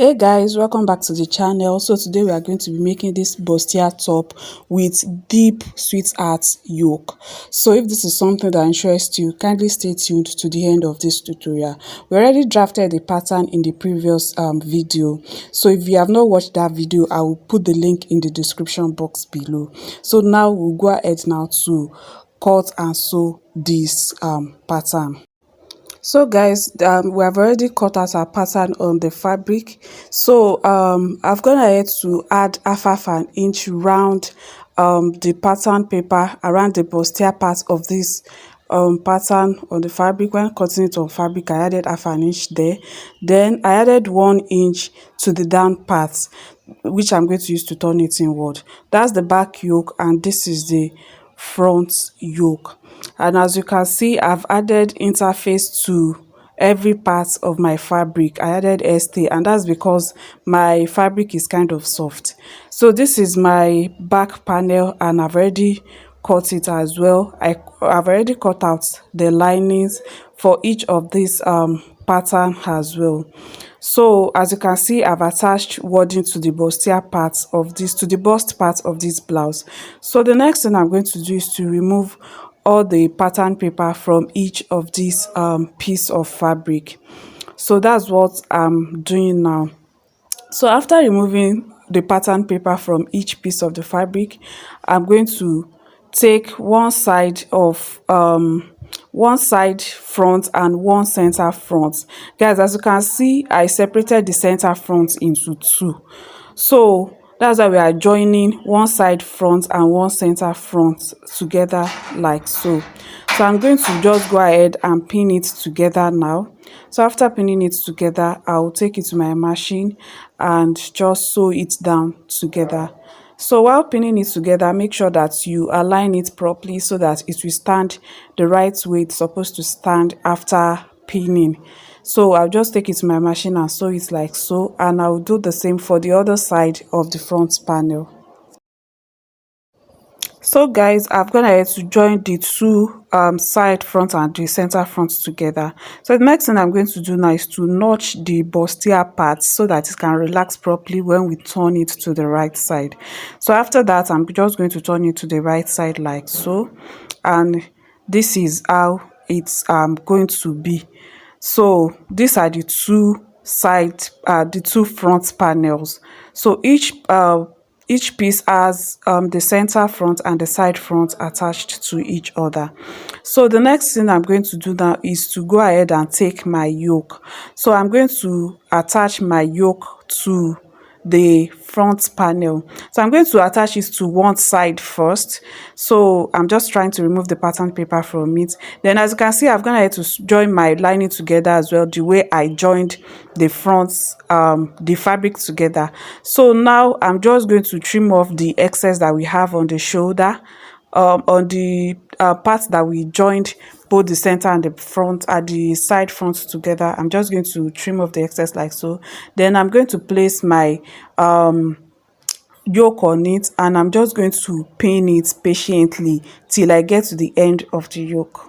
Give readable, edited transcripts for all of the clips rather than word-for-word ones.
Hey guys, welcome back to the channel. So today we are going to be making this bustier top with deep sweetheart yoke. So if this is something that interests you, kindly stay tuned to the end of this tutorial. We already drafted the pattern in the previous video, so if you have not watched that video, I will put the link in the description box below. So now we'll go ahead now to cut and sew this pattern. So guys, we have already cut out our pattern on the fabric. So I've gone ahead to add half an inch round the pattern paper around the bustier part of this pattern on the fabric. When cutting it on fabric, I added half an inch there. Then I added 1 inch to the down part, which I'm going to use to turn it inward. That's the back yoke, and this is the front yoke. And as you can see, I've added interface to every part of my fabric. I added stay, and that's because my fabric is kind of soft. So this is my back panel, and I've already cut it as well. I've already cut out the linings for each of these pattern as well. So as you can see, I've attached wording to the bustier part of this, to the bust part of this blouse. So the next thing I'm going to do is to remove all the pattern paper from each of these piece of fabric. So that's what I'm doing now. So after removing the pattern paper from each piece of the fabric, I'm going to take one side front and one center front. Guys, as you can see, I separated the center front into two. So that's why we are joining one side front and one center front together like so. So I'm going to just go ahead and pin it together now. So after pinning it together, I'll take it to my machine and just sew it down together. So while pinning it together, make sure that you align it properly so that it will stand the right way it's supposed to stand after pinning. So I'll just take it to my machine and sew it like so, and I'll do the same for the other side of the front panel. So guys, I've gone ahead to join the two side front and the center front together. So the next thing I'm going to do now is to notch the bustier part so that it can relax properly when we turn it to the right side. So after that, I'm just going to turn it to the right side like so, and this is how it's going to be. So these are the two the two front panels. So each piece has the center front and the side front attached to each other. So the next thing I'm going to do now is to go ahead and take my yoke. So I'm going to attach my yoke to the front panel. So I'm going to attach it to one side first. So I'm just trying to remove the pattern paper from it. Then as you can see, I've gone ahead to join my lining together as well, the way I joined the front the fabric together. So now I'm just going to trim off the excess that we have on the shoulder, on the part that we joined both the center and the front at the side front together. I'm just going to trim off the excess like so. Then I'm going to place my yoke on it, and I'm just going to pin it patiently till I get to the end of the yoke.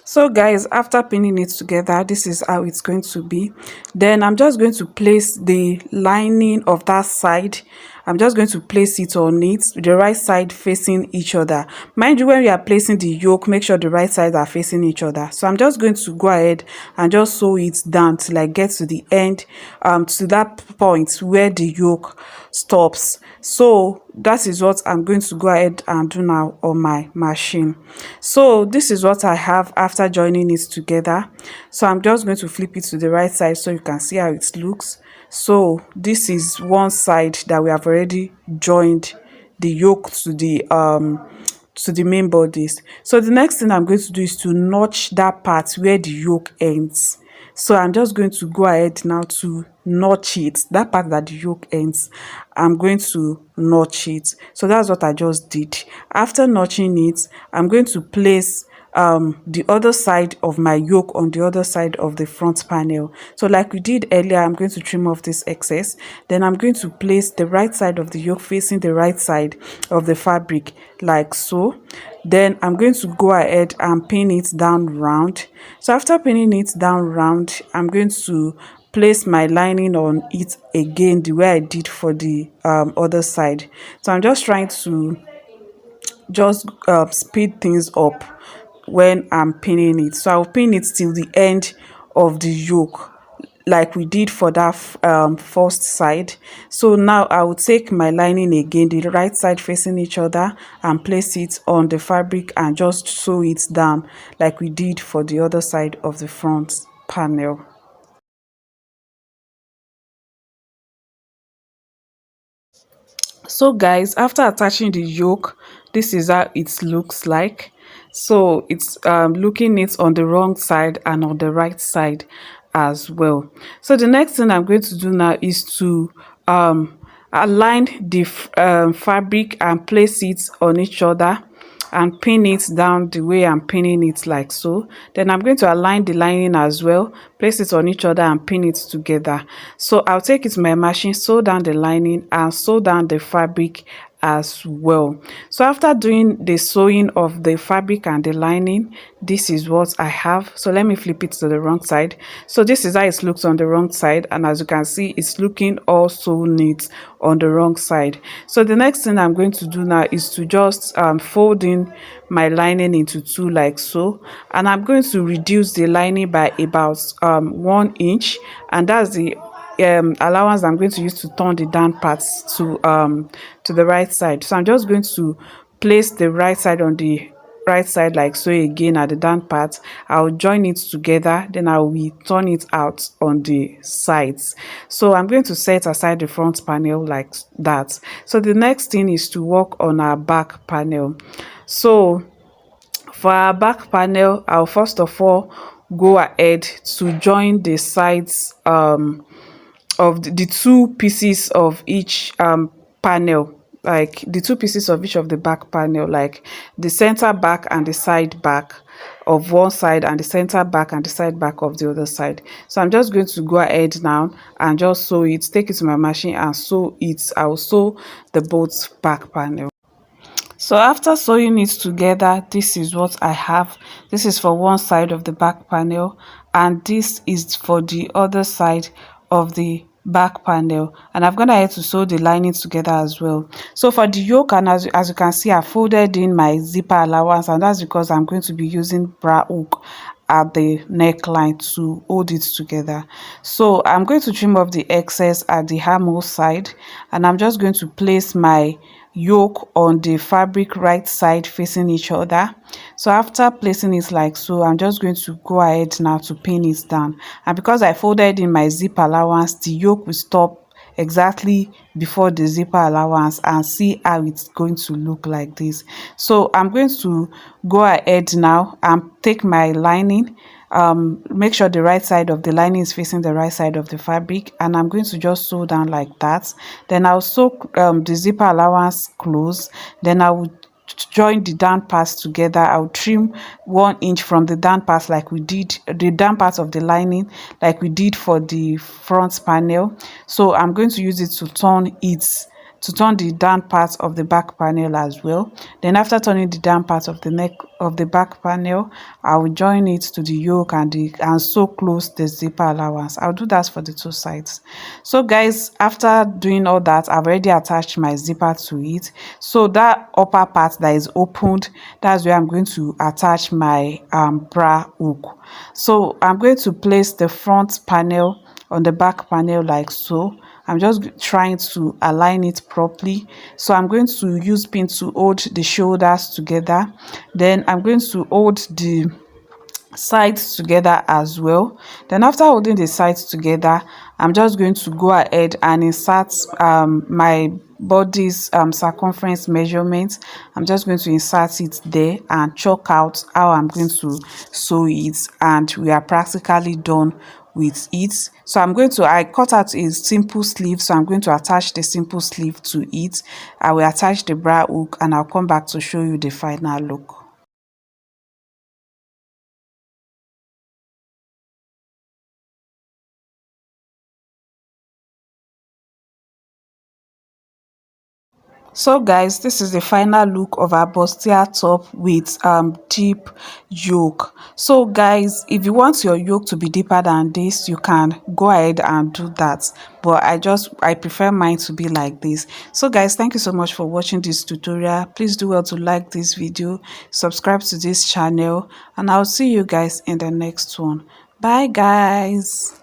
So guys, after pinning it together, this is how it's going to be. Then I'm just going to place the lining of that side. I'm just going to place it on it, the right side facing each other. Mind you, when we are placing the yoke, make sure the right sides are facing each other. So I'm just going to go ahead and just sew it down till I get to the end, to that point where the yoke stops. So that is what I'm going to go ahead and do now on my machine. So this is what I have after joining it together. So I'm just going to flip it to the right side so you can see how it looks. So this is one side that we have already joined the yoke to the main bodice. So the next thing I'm going to do is to notch that part where the yoke ends. So I'm just going to go ahead now to notch it. That part that the yoke ends, I'm going to notch it. So that's what I just did. After notching it, I'm going to place the other side of my yoke on the other side of the front panel. So like we did earlier, I'm going to trim off this excess. Then I'm going to place the right side of the yoke facing the right side of the fabric like so. Then I'm going to go ahead and pin it down round. So after pinning it down round, I'm going to place my lining on it again the way I did for the other side. So I'm just trying to just speed things up when I'm pinning it. So I'll pin it till the end of the yoke like we did for that first side. So now I will take my lining again, the right side facing each other, and place it on the fabric and just sew it down like we did for the other side of the front panel. So guys, after attaching the yoke, this is how it looks like. So it's looking it on the wrong side and on the right side as well. So the next thing I'm going to do now is to align the fabric and place it on each other and pin it down the way I'm pinning it like so. Then I'm going to align the lining as well, place it on each other and pin it together. So I'll take it to my machine, sew down the lining and sew down the fabric as well. So after doing the sewing of the fabric and the lining, this is what I have. So let me flip it to the wrong side. So this is how it looks on the wrong side, and as you can see, it's looking also neat on the wrong side. So the next thing I'm going to do now is to just fold in my lining into two like so, and I'm going to reduce the lining by about 1 inch, and that's the allowance I'm going to use to turn the down parts to the right side. So I'm just going to place the right side on the right side like so again. At the down part, I'll join it together, then I will turn it out on the sides. So I'm going to set aside the front panel like that. So the next thing is to work on our back panel. So for our back panel, I'll first of all go ahead to join the sides of the two pieces of each panel, like the two pieces of each of the back panel, like the center back and the side back of one side and the center back and the side back of the other side. So I'm just going to go ahead now and just sew it, take it to my machine and sew it. I will sew the both back panel. So after sewing it together, this is what I have. This is for one side of the back panel and this is for the other side of the back panel, and I've gone ahead to sew the lining together as well. So for the yoke, and as you can see, I folded in my zipper allowance, and that's because I'm going to be using bra hook at the neckline to hold it together. So I'm going to trim off the excess at the armhole side, and I'm just going to place my yoke on the fabric right side facing each other. So after placing it like so, I'm just going to go ahead now to pin it down, and because I folded in my zip allowance, the yoke will stop exactly before the zipper allowance, and see how it's going to look like this. So I'm going to go ahead now and take my lining, make sure the right side of the lining is facing the right side of the fabric, and I'm going to just sew down like that. Then I'll sew the zipper allowance close, then I will join the down parts together. I'll trim 1 inch from the down parts like we did the down parts of the lining like we did for the front panel. So I'm going to use it to turn the down part of the back panel as well. Then after turning the down part of the neck of the back panel, I will join it to the yoke and sew close the zipper allowance. I'll do that for the two sides. So guys, after doing all that, I've already attached my zipper to it. So that upper part that is opened, that's where I'm going to attach my bra hook. So I'm going to place the front panel on the back panel like so. I'm just trying to align it properly. So I'm going to use pin to hold the shoulders together. Then I'm going to hold the sides together as well. Then after holding the sides together, I'm just going to go ahead and insert my body's circumference measurement. I'm just going to insert it there and chalk out how I'm going to sew it, and we are practically done with it. So I cut out a simple sleeve, so I'm going to attach the simple sleeve to it. I will attach the bra hook and I'll come back to show you the final look. So guys, this is the final look of our bustier top with deep yoke. So guys, if you want your yoke to be deeper than this, you can go ahead and do that, but I prefer mine to be like this. So guys, thank you so much for watching this tutorial. Please do well to like this video, subscribe to this channel, and I'll see you guys in the next one. Bye guys.